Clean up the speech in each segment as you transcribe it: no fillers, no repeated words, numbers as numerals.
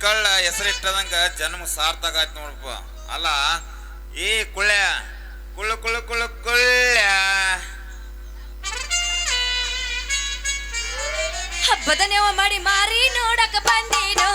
ಕಳ್ಳ ಹೆಸರಿಟ್ಟದಂಗ ಜನ್ಮ ಸಾರ್ಥಕ ಆಯ್ತು ನೋಡಪ್ಪ. ಅಲ್ಲ ಏ ಕುಳ್ಳ ಕುಳ್ಳು ಕುಳ್ಳು ಕುಳ್ಳು ಕುಳ್ಳ ಹಬ್ಬದ ನೆವ ಮಾಡಿ ಮಾರಿ ನೋಡಕ ಬಂದೀನು.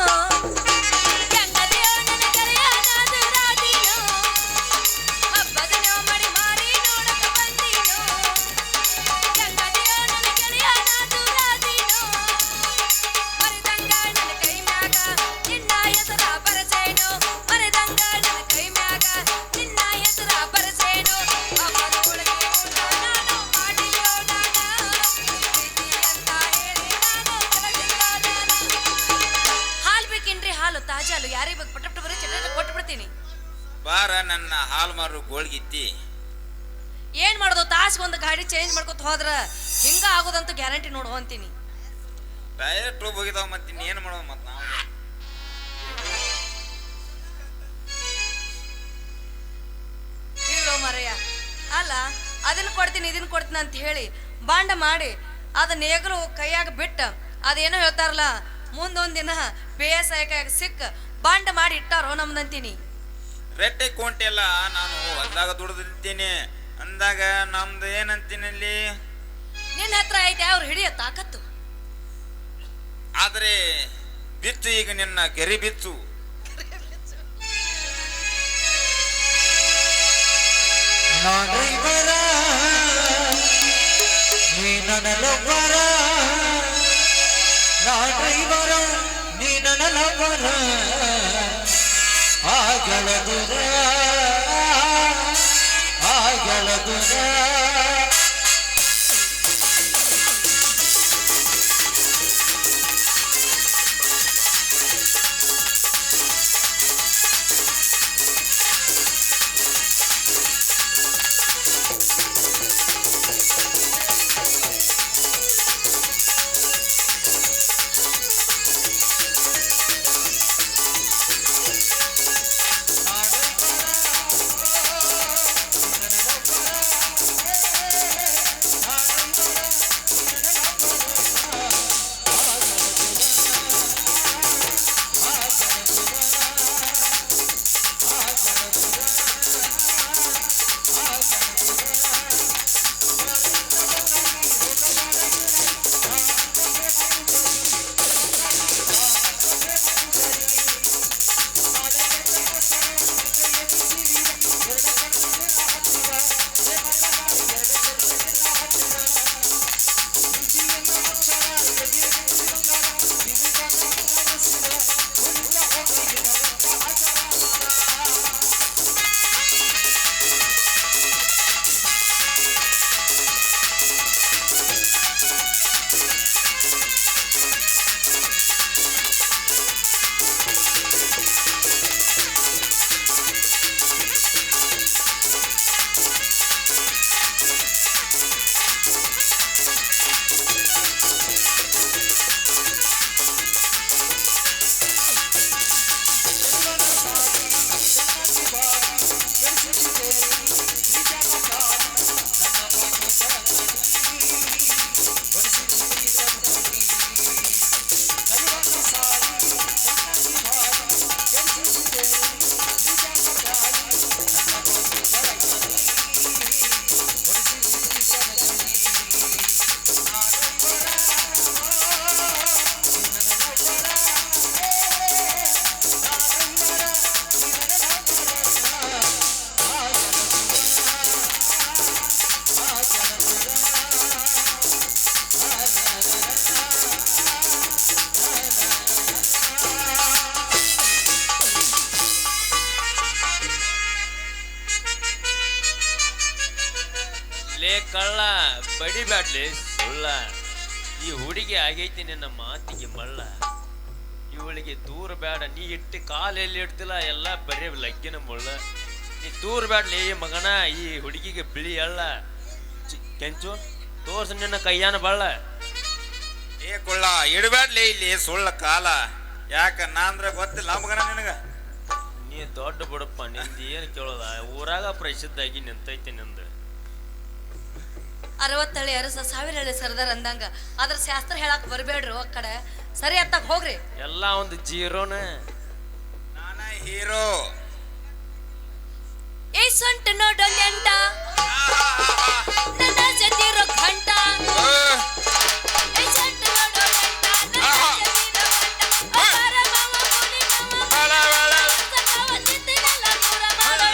ತಾಜಾಲು ಯಾರಿಗೆ ಬೇಕು ಪಟ್ಟ ಬರೀ ಚಿಕ್ಕ ಕೊಟ್ಟು ಬಿಡ್ತೀನಿ. ಬಾರ ನನ್ನ ಹಾಲು ಮಾರು ಗೋಳ್ಗಿತ್ತಿ. ಏನ್ ಮಾಡೋದು, ತಾಸ್ಗೊಂದು ಗಾಡಿ ಚೇಂಜ್ ಮಾಡ್ಕೊತ ಹೋದ್ರ ಹಿಂಗ ಆಗೋದಂತೂ ಗ್ಯಾರಂಟಿ ನೋಡು ಅಂತೀನಿ. ಡೈರೆಕ್ಟ್ ಹೋಗಿದಾವ ಮತ್ತೆ ಏನ್ ಮಾಡೋದು ಮತ್ ನಾವು. ಇಲ್ಲೋ ಮರೆಯ ಅಲ್ಲ ಅದನ್ನ ಕೊಡ್ತೀನಿ ಇದನ್ನ ಕೊಡ್ತೀನಿ ಅಂತ ಹೇಳಿ ಬಾಂಡ ಮಾಡಿ ಅದನ್ನ ಎಗರು ಕೈಯಾಗ ಬಿಟ್ಟ ಅದೇನೋ ಹೇಳ್ತಾರಲ್ಲ ಮುಂದೊಂದ್ ದಿನ ಬೇಸಾಯಕಾಗ ಸಿಕ್ಕ ಬಾಂಡ ಮಾಡಿ ಇಟ್ಟಾರೋ ನಮ್ದಂತೀನಿ. ರೆಟ್ಟೆ ಕೊಂಟೆಲ್ಲ ನಾನು ಹೊಲ್ದಾಗ ದುಡ್ದಿದ್ದೀನಿ ಅಂದಾಗ ನಮ್ದು ಏನಂತೀನಿ ಅಲ್ಲಿ ನಿನ್ನ ಹತ್ರ ಐತೆ ಅವ್ರು ಹಿಡಿಯ ತಾಕತ್ತು. ಆದ್ರೆ ಬಿತ್ತು ಈಗ ನಿನ್ನ ಗೆರಿ ಬಿತ್ತು. ಕಳ್ಳ ಬಡಿಬ್ಯಾಡ್ಲಿ ಸುಳ್ಳ. ಈ ಹುಡುಗಿ ಆಗೈತಿ ನಿನ್ನ ಮಾತಿಗೆ ಮಳ್ಳ. ಇವಳಿಗೆ ದೂರ ಬೇಡ, ನೀ ಇಟ್ಟು ಕಾಲೆಲ್ಲಿ ಇಡ್ತಿಲ್ಲ ಎಲ್ಲ ಬರೀ ಲಗ್ಗಿನ ಮುಳ್ಳ. ನೀ ದೂರ ಬ್ಯಾಡ್ಲಿ ಮಗನ, ಈ ಹುಡುಗಿಗೆ ಬಿಳಿ ಅಳ್ಳ. ಕೆಂಚು ತೋರ್ಸ ನಿನ್ನ ಕೈಯಾನ ಬಳ್ಳ. ಏ ಕೊಳ್ಳ ಇಡಬ್ಯಾಡ್ಲಿ ಇಲ್ಲಿ ಸುಳ್ಳ ಕಾಲ. ಯಾಕ ನಾ ಅಂದ್ರೆ ಗೊತ್ತಿಲ್ಲ ಮಗನ ನಿನಗ. ನೀ ದೊಡ್ಡ ಬಿಡಪ್ಪ, ನಿಂದ ಏನು ಕೇಳೋದ, ಊರಾಗ ಪ್ರಸಿದ್ಧಾಗಿ ನಿಂತೈತಿ ನಿಂದ. 60 ಹಳ್ಳಿ ಅರಸ 1000 ಹಳ್ಳಿ ಸರ್ದಾರ್ ಅಂದಂಗ ಅದ್ರ ಶಾಸ್ತ್ರ ಹೇಳಕ್ ಬರ್ಬೇಡ್ರಿ. ಆ ಕಡೆ ಸರಿ ಅತ್ತಾಗ ಹೋಗ್ರಿ. ಎಲ್ಲ ಒಂದು ಜೀರೋನ ಹೀರೋ. ಏ ಸೊಂಟ ನೋಡೋ ನೆಂಟ ನನ್ನ ಜೊತಿರೋ ಘಂಟ. ಏ ಸೊಂಟ ನೋಡೋ ನೆಂಟ ನನ್ನ ಜೊತಿರೋ ಘಂಟ. ಅಪಾರ ಮಾವ ಮುನಿ ಮಾವ ಸಕಾವ ಚಿತ್ತಿನಲ್ಲ ದೂರ ಮಾಡೋ.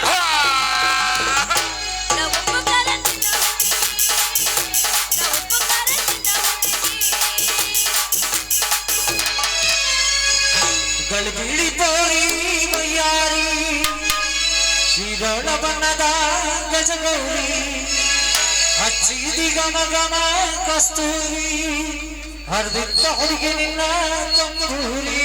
ನಾ ಉಪಕಾರ ತಿನ್ನ ಗಳಗಿಳಿ ತೋರಿ ಮಯ್ಯಾರಿ ಶಿರೋಳ ಬಣ್ಣದ ಗಜಗೌರಿ ಹಚ್ಚಿದಿ ಗಮ ಗಮ ಕಸ್ತೂರಿ ಹರಿದಿದ್ದ ಹುಡುಗಿ ನಿನ್ನ ತಂಬೂರಿ.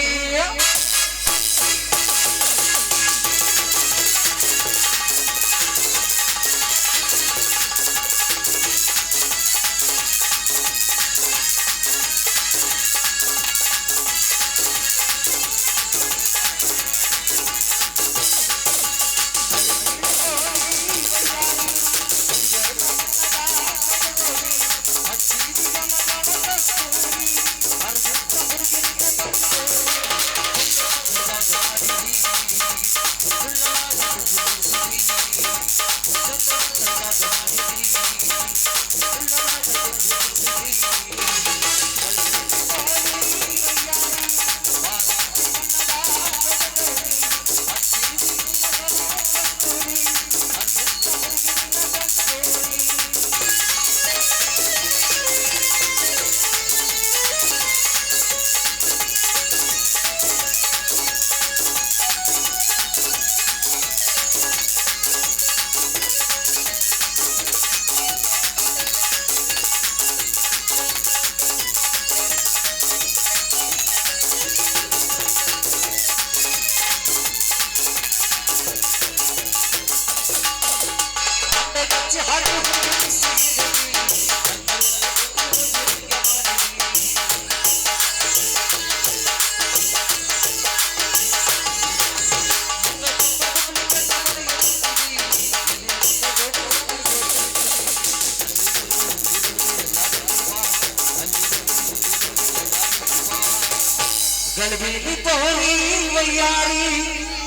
ಗಳಗಿಳಿ ತೋರಿ ವಯ್ಯಾರಿ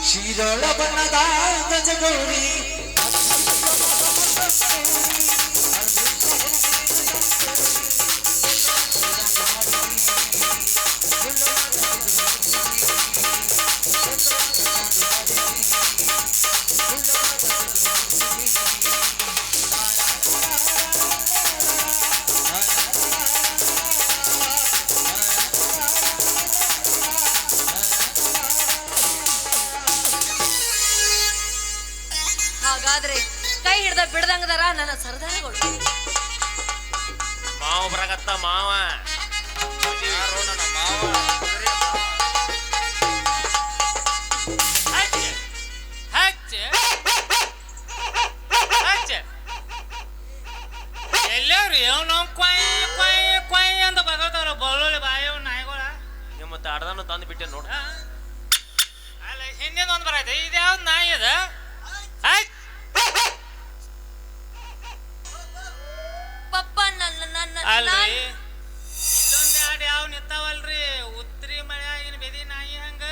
ಶಿರೋಳ ಬಣ್ಣದ ಗಜಗೌರಿ ಹಾಗಾದ್ರೆ ಕೈ ಹಿಡ್ದ ಬಿಡ್ದಂಗದಾರ ನನ್ನ ಸರ್ದಾರಗಳು. ಮಾವ ಬರಕತ್ತ ಮಾವ. ಯಾರೋ ನನ್ನ ಮಾವ. ಎಲ್ಲವ್ರಿ ಅವನು ಕೊಯ್ ಕೊಯ್ ಕೊಯ್ ಅಂತ ಬಗತಾರ ಬಳ್ಳೊಳ್ಳಿ ಬಾಯವ್ ನಾಯಿಗಳ. ನಿಮ್ಮ ತಾಡ್ದಾನು ತಂದು ಬಿಟ್ಟೆ ನೋಡ. ಅಲ್ಲ ಹಿಂದಿನ ಒಂದು ಬರೈತೆ ಇದ್ಯಾವ್ದು ನಾಯಿ ಅದ? ಪಪ್ಪ ನನ್ನ ಅಲ್ರಿ ಇಲ್ಲೊಂದ್ ಎರಡು ಯಾವ ನಿಂತಾವಲ್ರಿ ಉತ್ರಿ ಮಳೆಯಾಗಿನ ಬೆದಿ ನಾಯಿ ಹಂಗ.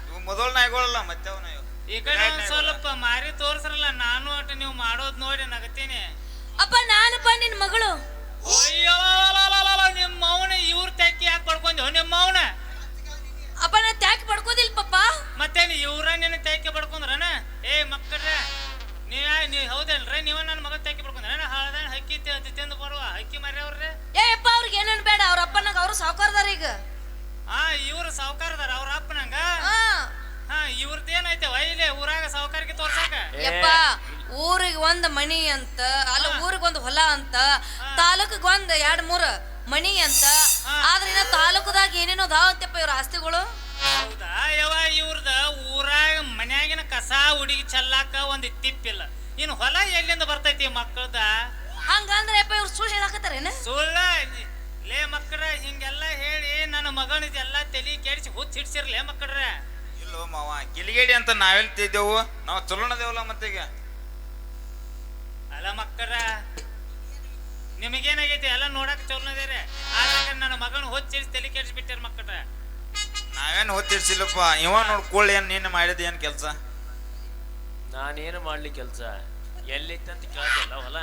ಇವು ಮೊದಲ ನಾಯಿಗಳಲ್ಲ ಮತ್ತೆ ಅವನ. ಈ ಕಡೆ ಒಂದ್ ಸ್ವಲ್ಪ ಮಾರಿ ತೋರ್ಸ್ರಲ್ಲ, ನಾನು ಒಟ್ಟು ನೀವು ಮಾಡೋದ್ ನೋಡಿ ನಗತೀನಿ. ಅಪ್ಪ ನಾನಪ್ಪ ನಿನ್ ಮಗಳು. ಅಯ್ಯೋ ನಿಮ್ಮ ಮೌನ ಇವ್ರ ತೆಕ್ಕಿ ಯಾಕೆ ಪಡ್ಕೊಂಡ್ಯೋ ನಿಮ್ಮ ಮೌನ? ಅಪ್ಪ ನಾ ತ್ಯಾಕ್ ಪಡ್ಕೋದಿಲ್ಲ ಪಪ್ಪ. ಮತ್ತೇನು ಇವ್ರ ನಿನ್ನ ತೆಕ್ಕಿ ಪಡ್ಕೊಂಡ್ರನ? ಏ ಮಕ್ಕಳ್ರೆ ನೀವ್ ಹೌದಲ್ರಿ, ನೀವ ನನ್ನ ಮಗ ತೆಕ್ಕಿ ಪಡ್ಕೊಂಡ್ರ? ಹಳದ ಹಕ್ಕಿ ತಿಂದು ಬರುವ ಹಕ್ಕಿ ಮರ್ಯಾವ್ರಿ. ಏ ಅಪ್ಪ ಅವ್ರಿಗೆ ಏನೇನ್ ಬೇಡ, ಅವ್ರ ಅಪ್ಪನಾಗ ಅವ್ರು ಸಾವುಕಾರದಾರ ಈಗ. ಇವ್ರು ಸಾವುಕಾರದಾರ ಅವ್ರ ಅಪ್ಪನಂಗ. ಹಾ ಇವ್ರದ್ದೇನೈತೆ ವೈಲೆ ಊರಾಗ ಸಾವುಕಾರಕ್ಕೆ ತೋರ್ಸಾಕ? ಯಪ್ಪ ಊರಿಗೆ ಒಂದ್ ಮನಿ ಅಂತ ಅಲ್ಲ, ಊರಿಗೆ ಒಂದ್ ಹೊಲ ಅಂತ, ತಾಲೂಕಿಗೆ ಒಂದ್ 2-3 ಮನಿ ಅಂತ. ಆದ್ರೆ ಇನ್ನ ತಾಲೂಕದಾಗ ಏನೇನೋ ದಾವತ್ತಪ್ಪ ಇವ್ರ ಆಸ್ತಿಗಳು. ಹೌದಾ ಯವ್ವ, ಇವ್ರದ ಊರಾಗ ಮನ್ಯಾಗಿನ ಕಸ ಹುಡುಗಿ ಚೆಲ್ಲಾಕ ಒಂದ್ ತಿಪ್ಪಿಲ್ಲ. ಇನ್ನು ಹೊಲ ಎಲ್ಲಿಂದ ಬರ್ತೈತಿ ಮಕ್ಕಳ್ದ? ಹಂಗಂದ್ರೆ ಯಪ್ಪ ಇವ್ರು ಸುಳ್ಳು ಹೇಳಕತ್ತಾರೇನ? ಸುಳ್ಳ ಲೇ ಮಕ್ಕಳ, ಹಿಂಗೆಲ್ಲ ಹೇಳಿ ನನ್ನ ಮಗನಿದೆಲ್ಲ ತಲಿ ಕೆಡಿಸಿ ಹುಚ್ಚ ಹಿಡ್ಸಿರ್ಲೇ ಮಕ್ಕಳ್ರ. ಇಲ್ಲೋ ಮಾವ, ಗಿಲಿಗೇಡಿ ಅಂತ ನಾವೆಲ್ತಿದ್ದೆವು, ನಾವು ಚಲೋನದೇವಲ್ಲ ಮತ್ತೀಗ. ಅಲ್ಲ ಮಕ್ಕಳ, ನಿಮಗೇನಾಗೈತಿ? ಎಲ್ಲ ನೋಡಕ್ ಚಲೋನದೇರೆ, ಆದ್ರೆ ನನ್ನ ಮಗನ ಹುಚ್ಚ ಹಿಡಿಸಿ ತಲಿ ಕೆಡಿಸಿ ಬಿಟ್ಟಾರ ಮಕ್ಕಳ. ನಾವೇನು ಹೊತ್ತಿಡ್ಸಿಲ್ಲಪ್ಪ. ಇವ ನೋಡ್ ಕೂಳ್ ಏನ್ ನೀನು ಮಾಡಿದ ಏನ್ ಕೆಲ್ಸ? ನಾನೇನು ಮಾಡ್ಲಿ ಕೆಲ್ಸ ಎಲ್ಲಿತ್ತಂತ ಕೇಳ್ತಿಲ್ಲ ಹೊಲ.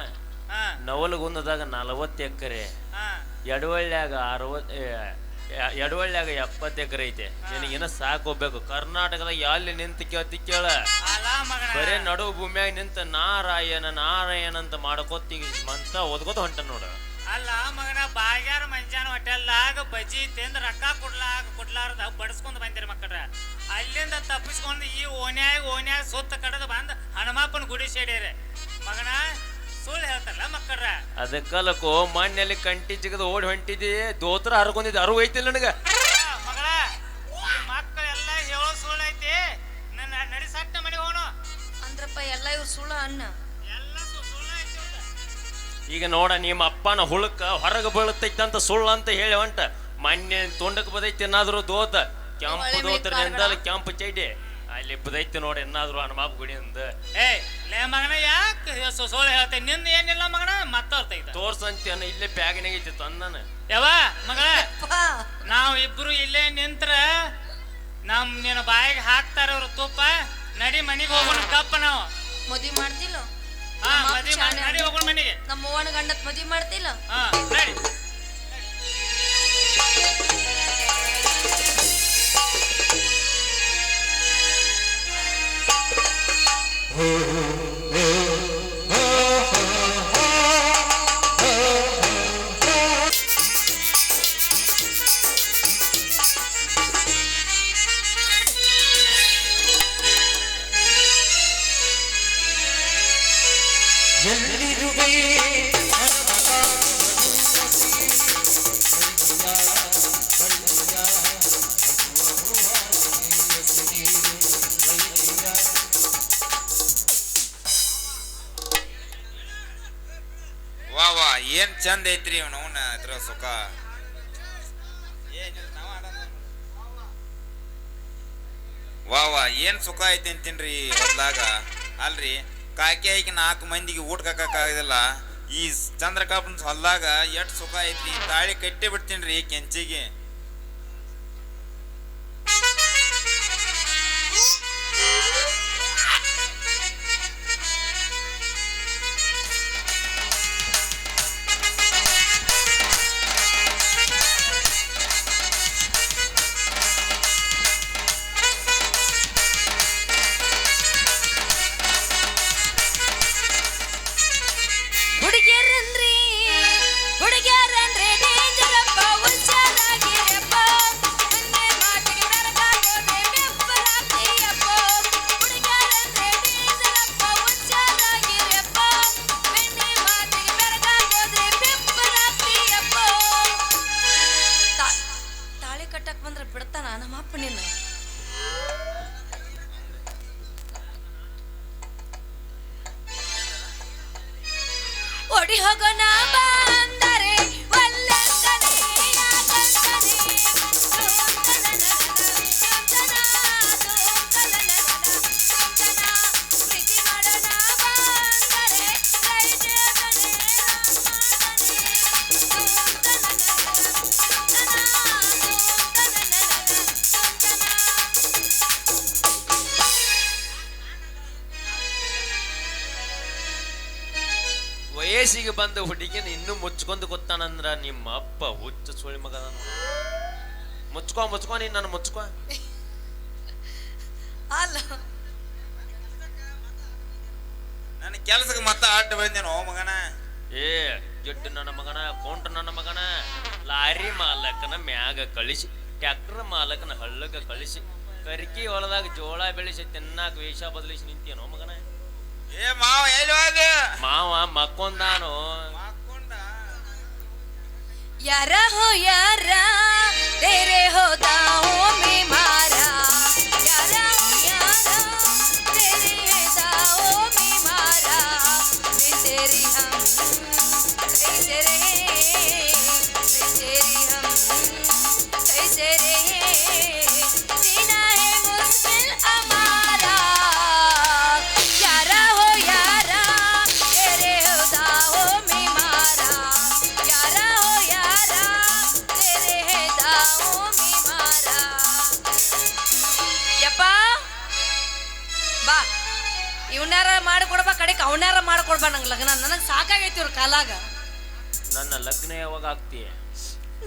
ಹಾ ನವಲಗುಂದದಾಗ 40 ಎಕರೆ, ಹಾ ಎಡವಳ್ಳ್ಯಾಗ 70 ಎಕರೆ ಐತೆ. ನಿನಗೇನ ಸಾಕೋಬೇಕು. ಕರ್ನಾಟಕದಾಗ ಎಲ್ಲಿ ನಿಂತ ಕೇಳ ಅಲ್ಲ ಮಗನ ಬರೇ ನಡು ಭೂಮಿಯಾಗ ನಿಂತ ನಾರಾಯಣ ನಾರಾಯಣ ಅಂತ ಮಾಡ್ಕೋತ ಮಂತ ಓದ್ಕೋತ ಹೊಂಟ ನೋಡ. ಅಲ್ಲ ಮಗನ ಬಾಗ್ಯಾರ ಮಂಜಾನ ಹೋಟೆಲ್ದಾಗ ಬಜ್ಜಿ ತಿಂದು ರೊಕ್ಕ ಕೊಡ್ಲಾರ್ದ ಬಡಿಸ್ಕೊಂಡ್ ಬಂದಿರಿ ಮಕ್ಕಳ. ಅಲ್ಲಿಂದ ತಪ್ಪಿಸ್ಕೊಂಡು ಈ ಓನ್ಯಾಗ ಸುತ್ತ ಕಡದ ಬಂದು ಹನುಮಪ್ಪನ ಗುಡಿ ಸೇಡ್ಯಾರೆ ಮಗನ. ಸುಳ್ಳು ಹೇಳ್ತಾರಲ್ಲ ಮಕ್ಕಳ್ರ. ಅದಕ್ಕಲ್ಲಕ್ಕೋ ಮಣ್ಣಲ್ಲಿ ಕಂಟಿ ಜಿಗದ ಓಡಿ ಹೊಂಟಿದಿ, ದೋತ್ರ ಹರ್ಕೊಂಡಿದ್ದೆ. ಅರು ಐತಿಲ್ಲ ನನಗ ಮಗಳ ಈ ಮಕ್ಕಳೆಲ್ಲ ಹೇಳೋ ಸುಳ್ಳು ಐತಿ. ನನ್ನ ನಡಿಸಟ್ಟ ಮನೆ ಹೋನು ಅಂದ್ರಪ್ಪ ಎಲ್ಲ ಇವ್ರು ಸುಳ್ಳ ಅನ್ನ. ಎಲ್ಲ ಸುಳ್ಳು ಐತಿ ಇವ್ರ್ದ. ಈಗ ನೋಡ ನಿಮ್ಮ ಅಪ್ಪನ ಹುಳಕ್ಕ ಹೊರಗೆ ಬೀಳತೈತಂತ ಸುಳ್ಳು ಅಂತ ಹೇಳಿ ಹೊಂಟ. ಮೊನ್ನೆ ತೊಂಡಕ್ಕೆ ಬದೈತಿ ಏನಾದ್ರು ದೋತ ಕೆಂಪು ದೋತ್ರದಿಂದಲ್ಲ ಕೆಂಪು ಚೈಡಿ ಅಲ್ಲಿ ಬದೈತಿ ನೋಡಿ ಏನಾದ್ರು ಹನುಮಾಪ್ ಗುಡಿಯಿಂದ. ಏ ಲೇ ಮಗನ ಯಾಕೆ ಸುಳ್ಳು ಹೇಳ್ತೇನೆ? ನಿಂದ ಏನಿಲ್ಲ ಮಗನ ಮತ್ತೋರ್ತೈತ ತೋರ್ಸಂತೇನ ಇಲ್ಲೇ ಬ್ಯಾಗಿನಾಗ ಐತಿ ತಂದನ. ಯಾವ ಮಗಳ ಅಪ್ಪ ನಾವ್ ಇಬ್ರು ಇಲ್ಲೇ ನಿಂತ್ರ ನಿನ್ನ ಬಾಯಿಗೆ ಹಾಕ್ತಾರ ಅವ್ರ ತುಪ್ಪ. ನಡಿ ಮನಿಗೆ ಹೋಗೋಣ ಕಪ್ಪ ನಾವು. ಮದ್ವಿ ಮಾಡ್ತಿಲ್ಲ? ಹಾ ಮದ್ವಿ ಮಾಡಿ ನಡಿ ಹೋಗೋಣ ಮನೆಗೆ. ನಮ್ಮ ಅವ್ವನ ಗಂಡತ್ ಮದ್ವಿ ಮಾಡ್ತಿಲ್ಲ? ಹಾ ನಡಿ. ಎಲ್ಲಿರುವೆ ವಾ ಏನ್ ಚಂದ ಐತ್ರಿ ಅವನ ಇದ್ರ ಸುಖ. ವಾ ಏನ್ ಸುಖ ಐತಿ ಅಂತೀನ್ರಿ ಹೊಲ್ದಾಗ. ಅಲ್ರಿ ಕಾಕಿ ಆಯ್ಕೆ 4 ಮಂದಿಗೆ ಊಟ ಕಾಕಕ್ಕಾಗದಿಲ್ಲ. ಈ ಚಂದ್ರಕಾಪನ್ ಹೊಲ್ದಾಗ ಎಷ್ಟ್ ಸುಖ ಐತಿ. ತಾಳಿ ಕಟ್ಟಿ ಬಿಡ್ತೀನ್ರಿ ಕೆಂಚಿಗೆ. ಹುಡುಗಿಯರಂದ್ರೆ ಡೇಂಜರಪ್ಪ, ಹುಷಾರಾಗಿರಪ್ಪ. ಮೊನ್ನೆ ಮಾತಿಗೆ ಬೆರಗಾಗೋದೆ ಬೆಪ್ಪರಾಗ್ತೀಯಪ್ಪ. ಹುಡುಗಿಯರಂದ್ರೆ ಡೇಂಜರಪ್ಪ, ಹುಷಾರಾಗಿರಪ್ಪ. ಮೊನ್ನೆ ಮಾತಿಗೆ ಬೆರಗಾಗೋದೆ ಬೆಪ್ಪರಾಗ್ತೀಯಪ್ಪ. ತಾಳಿ ಕಟ್ಟಕ್ ಬಂದ್ರೆ ಬಿಡ್ತಾನ ನಮ್ಮಪ್ಪ ನಿನ್ನ? ಓಡಿ ಹೋಗೋಣ ಬಂದರೆ ಒಲ್ಲೆಂದನೆ ಯಾಕಂದನೆ ಪ್ರೀತಿ ಮಾಡೋಣ ಬಂದರೆ ವಯಸ್ಸಿಗೆ ಬಂದ ಹುಡುಗಿನ ಇನ್ನೂ ಮುಚ್ಕೊಂಡು ಗೊತ್ತಾನಂದ್ರ ನಿಮ್ಮ ಅಪ್ಪ ಹುಚ್ಚ ಸುಳಿ ಮಗ. ಮುಚ್ಕೊ ನೀನ್ ನಾನು ಮುಚ್ಕೊ. ಅಲ್ಲ ನನ್ನ ಕೆಲ್ಸಕ್ಕೆ ಮತ್ತ ಅಡ್ಡ ಬಂದೇನೋ ಮಗನ. ಏ ಗಿಡ್ಡ ನನ್ನ ಮಗನ, ಕೊಂಟ ನನ್ನ ಮಗನ, ಲಾರಿ ಮಾಲಕನ ಮ್ಯಾಗ ಕಳಿಸಿ, ಟ್ರ್ಯಾಕ್ಟರ್ ಮಾಲಕನ ಹಳ್ಳಗ ಕಳಿಸಿ, ಕರಿಕಿ ಹೊಲದಾಗ ಜೋಳ ಬೆಳೆಸಿ ತಿನ್ನಾಕ ವೇಷ ಬದಲಿಸಿ ನಿಂತೇನೋ ಮಗನ. ಏ ಮಾವ ಎಲ್ಲಿ ಹೋದ? ಮಾವ ಮಕ್ಕೊಂದಾನು. यारा हो यारा तेरे होता हूँ मैं मारा. यारा हो यारा तेरे होता हूँ मैं मारा. मैं तेरी हम कैसे रहे, मैं तेरी हम कैसे रहे. जीना है मुश्किल हमारा. यारा हो यारा तेरे होता हूँ मैं मारा. यारा हो यारा तेरे है दाओ में मारा. ಮಾಡ್ಬಾ ನಂಗೆ ಲಗ್ನ ನನಗೆ ಸಾಕಾಗೈತಿ ಇವ್ರ ಕಾಲಾಗ. ನನ್ನ ಲಗ್ನ ಯಾವಾಗ ಆಗ್ತೀಯ?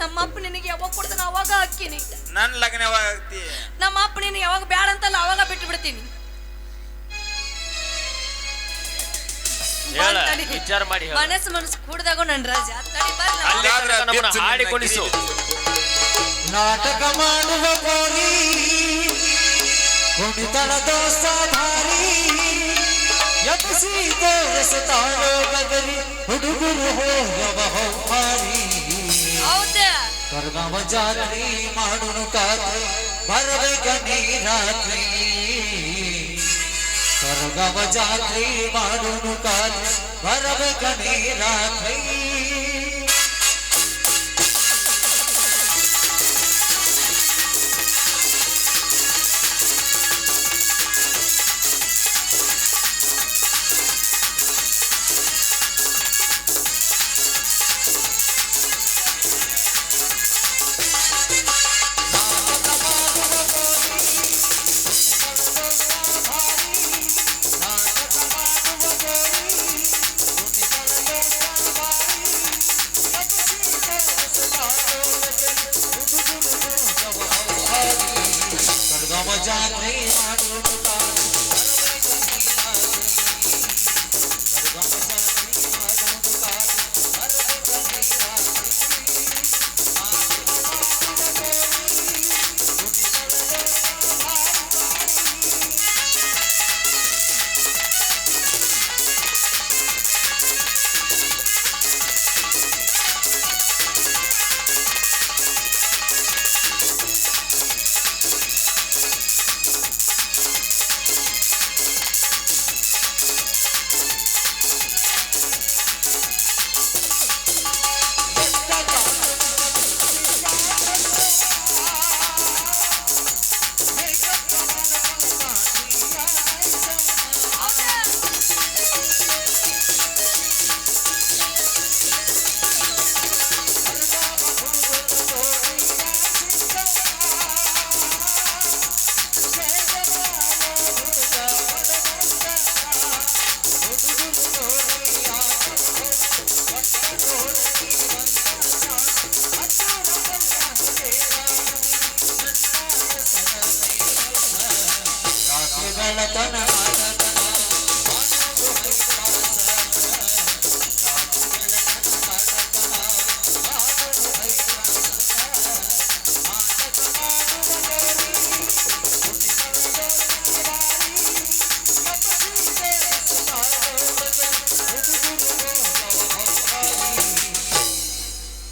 ನಮ್ಮಪ್ಪ ನಿನಗೆ ಯಾವಾಗ ಕೊಡ್ತಾನ ಅವಾಗ ಹಾಕಿನಿ. ನನ್ ಲಗ್ನ ಯಾವಾಗ ಆಗ್ತಿ? ನಮ್ಮ ಅಪ್ಪ ನಿನಗೆ ಯಾವಾಗ ಬ್ಯಾಡ ಅಂತಲ್ಲ ಅವಾಗ ಬಿಟ್ಟು ಬಿಡ್ತೀನಿ. ಹೇಳ, ವಿಚಾರ ಮಾಡಿ ಹೇಳು. ಮನಸ್ಸು ಕೂಡ್ದಾಗ ನನ್ ರಾಜ ತಡಿ ಬರ್ಲ. ಅಲ್ಲಿ ತನಕ ನಮ್ಮನ್ನ ಹಾಡಿ ಕುಣಿಸು. ನಾಟಕ ಮಾಡುವ ಗೋರಿ ಕುಣಿತಳ ದೋಸ್ತ ಭಾರಿ ಎಬ್ಬಿಸಿ ತೋರಿಸುತ್ತಾಳೋ ಗಗರಿ ಹುಡುಗರು ಹೋಗವ ಹೊಮ್ಮಾರಿ. ಹೌದಾ ಕರ್ಗವ ಜಾತ್ರೆ ಮಾಡುನು ಕಾತ್ರಿ ಬರಬೇಕ ನೀ ರಾತ್ರಿ. ಕರ್ಗವ ಜಾತ್ರೆ ಮಾಡುನು ಕಾತ್ರಿ ಬರಬೇಕ ನೀ ರಾತ್ರಿ. ಜಾತ್ರೆ ಮಾಡುನು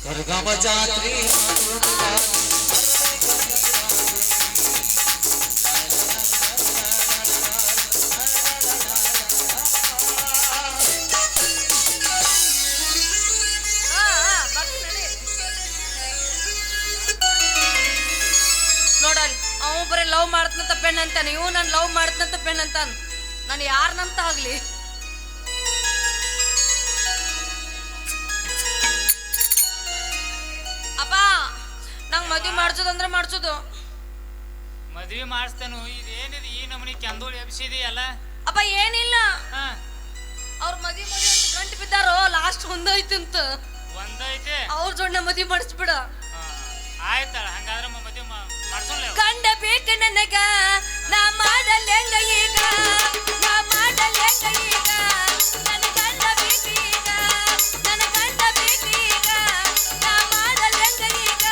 ಕರ್ಗವ ಜಾತ್ರೆ ನೋಡಲ್ ಅವ ಬರೀ ಲವ್ ಮಾಡ್ತನಂತ ಪೆಣ್ ಅಂತಾನೆ, ಇವು ನಾನು ಲವ್ ಮಾಡ್ತನಂತ ಪೆಣ್ ಅಂತಾನ. ನಾನು ಯಾರನಂತ ಆಗ್ಲಿ ಅಪ್ಪ ನಂಗೆ ಮದ್ವೆ ಮಾಡ್ಸೋದಂದ್ರೆ ಮಾಡ್ಸೋದು. ಮದ್ವಿ ಮಾಡಿಸ್ತೇನು ಇದೇನಿದೆ ಈ ನಮನಿ ಕೆಂದೋಳಿ ಎಬ್ಸಿದೆಯಲ್ಲ. ಅಪ್ಪ ಏನಿಲ್ಲ, ಹಾ ಅವ್ರ ಮದ್ವೆ ಅಂತ ಗಂಟು ಬಿದ್ದಾರೋ ಲಾಸ್ಟ್ ಒಂದೈತಿ ಅಂತ ಒಂದೈತೆ. ಅವ್ರ ಜೋಡ್ನ ಮದ್ವೆ ಮಾಡಿಸ್ಬಿಡ. ಆಯ್ತಳ ಹಂಗಾದ್ರೆ ಮದ್ವೆ ಮಾಡ್ಸೋಲ್ಲ. ಗಂಡ ಬೇಕು ನನಗ ನಾ ಮಾಡಲ್ ಹೆಂಗ ಈಗ, ನಾ ಮಾಡಲ್ ಹೆಂಗ ಈಗ, ನನ್ನ ಗಂಡ ಬೇಕು ಈಗ, ನನ್ನ ಗಂಡ ಬೇಕು ಈಗ, ನಾ ಮಾಡಲ್ ಹೆಂಗ ಈಗ,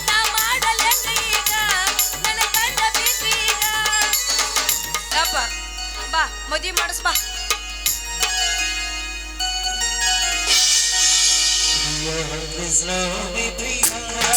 ನಾ ಮಾಡಲ್ ಹೆಂಗ ಈಗ, ನನ್ನ ಗಂಡ ಬೇಕು ಈಗ. ಅಪ್ಪ ಬಾ ಮದ್ವೆ ಮಾಡಿಸ್ ಬಾ. Your heart is slowly beating.